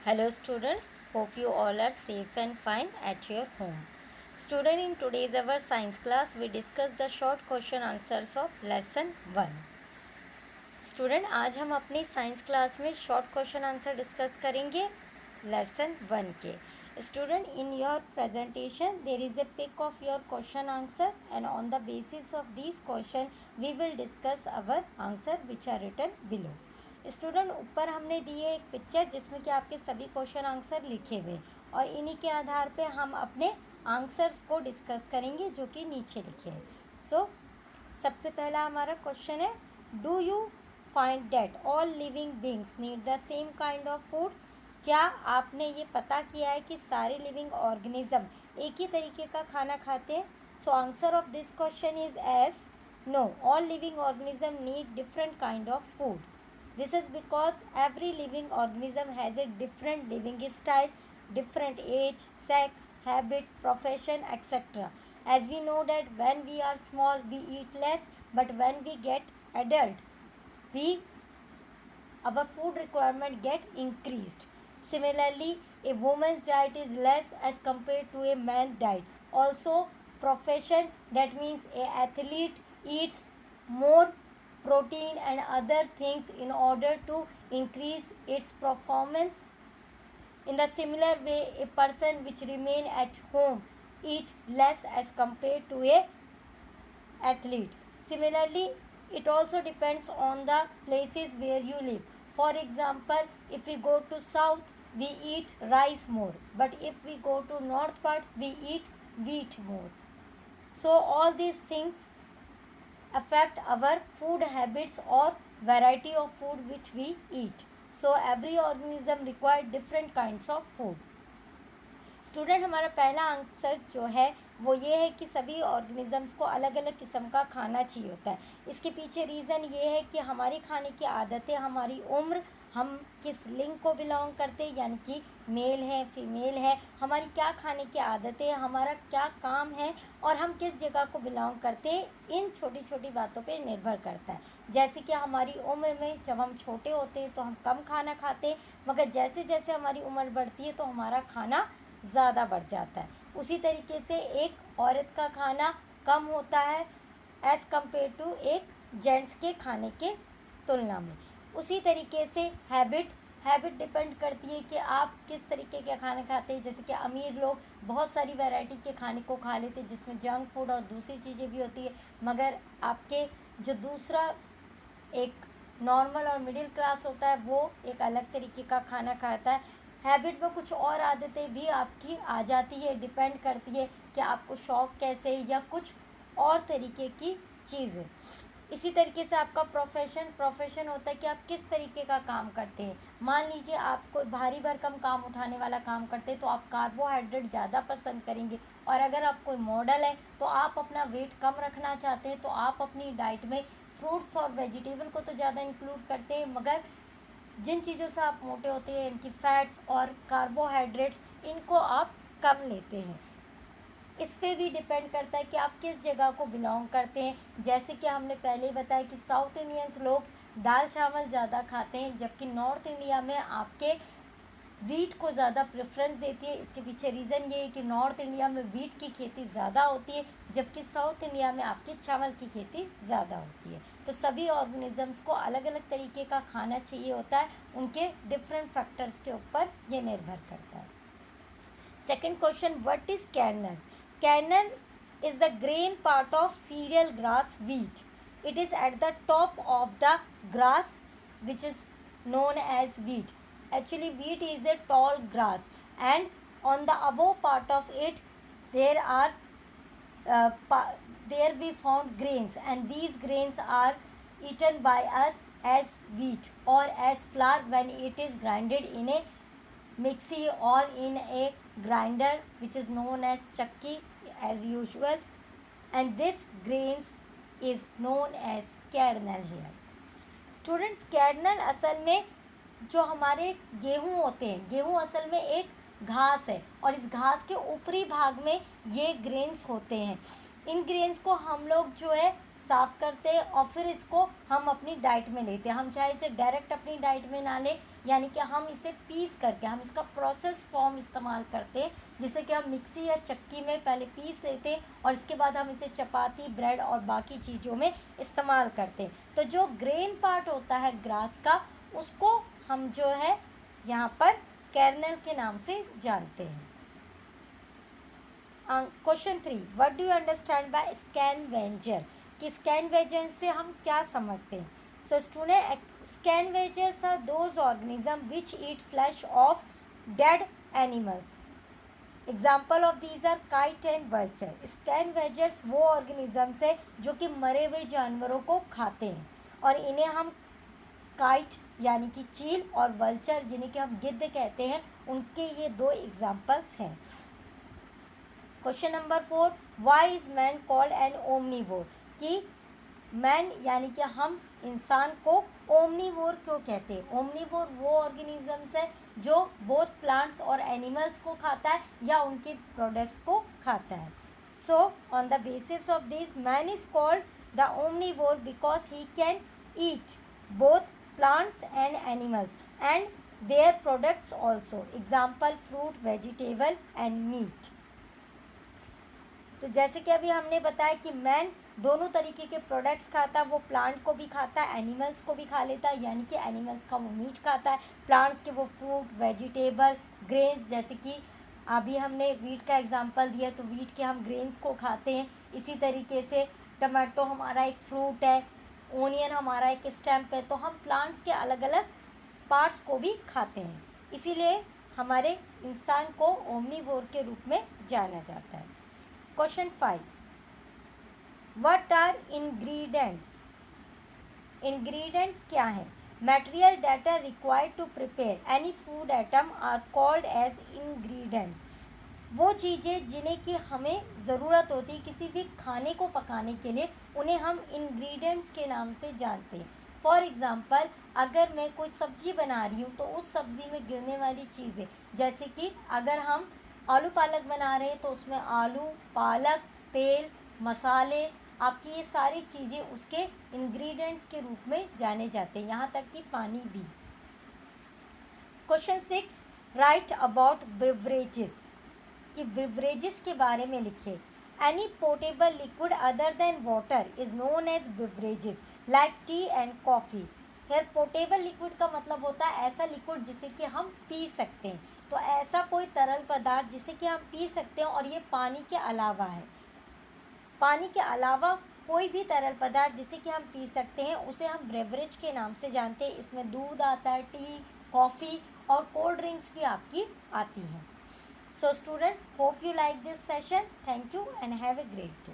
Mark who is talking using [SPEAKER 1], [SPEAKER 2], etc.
[SPEAKER 1] Hello students, hope you all are safe and fine at your home. Student, in today's our science class we discuss the short question answers of lesson 1. Student आज हम अपनी science class में short question answer discuss करेंगे lesson 1 के. Student, in your presentation there is a pic of your question answer and on the basis of this question we will discuss our answer which are written below. Student, ऊपर हमने दी है एक picture जिसमें कि आपके सभी question answer लिखे हुए और इन्हीं के आधार पे हम अपने आंसर्स को डिस्कस करेंगे जो कि नीचे लिखे हैं. सबसे पहला हमारा क्वेश्चन है, do you find that all living beings need the same kind of food. क्या आपने ये पता किया है कि सारे लिविंग ऑर्गेनिज्म एक ही तरीके का खाना खाते हैं. So answer of this question is yes. No, all living organism need different kind of food. This is because every living organism has a different living style, different age, sex, habit, profession, etc. As we know that when we are small, we eat less, but when we get adult, our food requirement get increased. Similarly, a woman's diet is less as compared to a man's diet. Also, profession, that means a athlete eats more protein and other things in order to increase its performance. In the similar way, a person which remain at home eat less as compared to a athlete. Similarly, it also depends on the places where you live. For example, if we go to south, we eat rice more, but if we go to north part, we eat wheat more. So all these things affect our food habits or variety of food which we eat. So every organism require different kinds of food. Student, हमारा पहला answer जो है वो ये है कि सभी organisms को अलग अलग किस्म का खाना चाहिए होता है. इसके पीछे रीज़न ये है कि हमारी खाने की आदतें, हमारी उम्र, हम किस लिंग को बिलोंग करते हैं यानी कि मेल है फीमेल है, हमारी क्या खाने की आदतें हैं, हमारा क्या काम है और हम किस जगह को बिलोंग करते हैं, इन छोटी छोटी बातों पे निर्भर करता है. जैसे कि हमारी उम्र में जब हम छोटे होते हैं तो हम कम खाना खाते हैं, मगर जैसे जैसे हमारी उम्र बढ़ती है तो हमारा खाना ज़्यादा बढ़ जाता है. उसी तरीके से एक औरत का खाना कम होता है एज़ कम्पेयर टू एक जेंट्स के खाने के तुलना में. उसी तरीके से हैबिट डिपेंड करती है कि आप किस तरीके का खाना खाते हैं. जैसे कि अमीर लोग बहुत सारी वैरायटी के खाने को खा लेते हैं जिसमें जंक फूड और दूसरी चीज़ें भी होती है, मगर आपके जो दूसरा एक नॉर्मल और मिडिल क्लास होता है वो एक अलग तरीके का खाना खाता है. हैबिट में कुछ और आदतें भी आपकी आ जाती है, डिपेंड करती है कि आपको शौक़ कैसे या कुछ और तरीके की चीज़ें. इसी तरीके से आपका प्रोफेशन होता है कि आप किस तरीके का काम करते हैं. मान लीजिए आप कोई भारी भरकम काम उठाने वाला काम करते हैं तो आप कार्बोहाइड्रेट ज़्यादा पसंद करेंगे, और अगर आप कोई मॉडल है तो आप अपना वेट कम रखना चाहते हैं तो आप अपनी डाइट में फ्रूट्स और वेजिटेबल को तो ज़्यादा इंक्लूड करते हैं, मगर जिन चीज़ों से आप मोटे होते हैं इनकी फैट्स और कार्बोहाइड्रेट्स इनको आप कम लेते हैं. इस पे भी डिपेंड करता है कि आप किस जगह को बिलोंग करते हैं. जैसे कि हमने पहले ही बताया कि साउथ इंडियंस लोग दाल चावल ज़्यादा खाते हैं, जबकि नॉर्थ इंडिया में आपके वीट को ज़्यादा प्रेफरेंस देती है. इसके पीछे रीज़न ये है कि नॉर्थ इंडिया में वीट की खेती ज़्यादा होती है, जबकि साउथ इंडिया में आपकी चावल की खेती ज़्यादा होती है. तो सभी ऑर्गेनिजम्स को अलग अलग तरीके का खाना चाहिए होता है, उनके डिफरेंट फैक्टर्स के ऊपर ये निर्भर करता है. Second question, what is kernel. Kernel is the grain part of cereal grass wheat. It is at the top of the grass which is known as wheat. Actually, wheat is a tall grass, and on the above part of it there are there we found grains, and these grains are eaten by us as wheat or as flour when it is grinded in a mixie or in a grinder which is known as chakki as usual, and this grains is known as kernel here. Students, kernel असल में जो हमारे गेहूँ होते हैं, गेहूँ असल में एक घास है और इस घास के ऊपरी भाग में ये ग्रेन्स होते हैं. इन ग्रेन्स को हम लोग जो है साफ़ करते हैं और फिर इसको हम अपनी डाइट में लेते हैं. हम चाहे इसे डायरेक्ट अपनी डाइट में ना लें, यानी कि हम इसे पीस करके, हम इसका प्रोसेस फॉर्म इस्तेमाल करते हैं, जिसे कि हम मिक्सी या चक्की में पहले पीस लेते हैं और इसके बाद हम इसे चपाती, ब्रेड और बाकी चीज़ों में इस्तेमाल करते हैं। तो जो ग्रेन पार्ट होता है ग्रास का, उसको हम जो है यहाँ पर कर्नल के नाम से जानते हैं। Question 3, what do you understand by scavengers, कि स्कैवेंजर्स से हम क्या समझते हैं। So student, scavengers are those organisms which eat flesh of dead animals. Example of these are kite and vulture. Scavengers वो ऑर्गेनिजम्स है जो कि मरे हुए जानवरों को खाते हैं, और इन्हें हम काइट यानी कि चील और वल्चर जिन्हें कि हम गिद्ध कहते हैं, उनके ये दो एग्जाम्पल्स हैं। Question number 4, why is man called an omnivore, कि मैन यानी कि हम इंसान को ओमनीवोर क्यों कहते हैं। ओमनीवोर वो ऑर्गेनिजम्स है जो बोथ प्लांट्स और एनिमल्स को खाता है या उनके प्रोडक्ट्स को खाता है। So on the basis of this, man is called the omnivore because he can eat both plants and animals and their products also. Example fruit, vegetable and meat. तो जैसे कि अभी हमने बताया कि मैन दोनों तरीके के प्रोडक्ट्स खाता है, वो प्लांट को भी खाता है, एनिमल्स को भी खा लेता है, यानी कि एनिमल्स का वो मीट खाता है, प्लांट्स के वो फ्रूट, वेजिटेबल, ग्रेन्स, जैसे कि अभी हमने वीट का एग्जांपल दिया, तो वीट के हम ग्रेन्स को खाते हैं। इसी तरीके से टमाटो हमारा एक फ्रूट है, ओनियन हमारा एक स्टेम्प है, तो हम प्लांट्स के अलग अलग पार्ट्स को भी खाते हैं। इसीलिए हमारे इंसान को ओमनीवोर के रूप में जाना जाता है। Question 5, what are ingredients. Ingredients क्या है। Material that are required to prepare any food item are called as ingredients. वो चीज़ें जिन्हें कि हमें ज़रूरत होती है किसी भी खाने को पकाने के लिए, उन्हें हम इंग्रेडिएंट्स के नाम से जानते हैं। फॉर एग्ज़ाम्पल, अगर मैं कोई सब्ज़ी बना रही हूँ तो उस सब्ज़ी में गिरने वाली चीज़ें, जैसे कि अगर हम आलू पालक बना रहे हैं तो उसमें आलू, पालक, तेल, मसाले, आपकी ये सारी चीज़ें उसके इंग्रेडिएंट्स के रूप में जाने जाते हैं, यहाँ तक कि पानी भी। क्वेश्चन 6, राइट अबाउट बेवरेजेस, कि बेवरेजेस के बारे में लिखिए। Any portable liquid other than water is known as beverages like tea and coffee. Here portable liquid का मतलब होता है ऐसा लिक्विड जिसे कि हम पी सकते हैं। तो ऐसा कोई तरल पदार्थ जिसे कि हम पी सकते हैं और ये पानी के अलावा है। पानी के अलावा कोई भी तरल पदार्थ जिसे कि हम पी सकते हैं उसे हम बेवरेज के नाम से जानते हैं। इसमें दूध आता है, टी, कॉफ़ी और कोल्ड ड्रिंक्स भी आपकी आती हैं। So student, hope you like this session. Thank you and have a great day.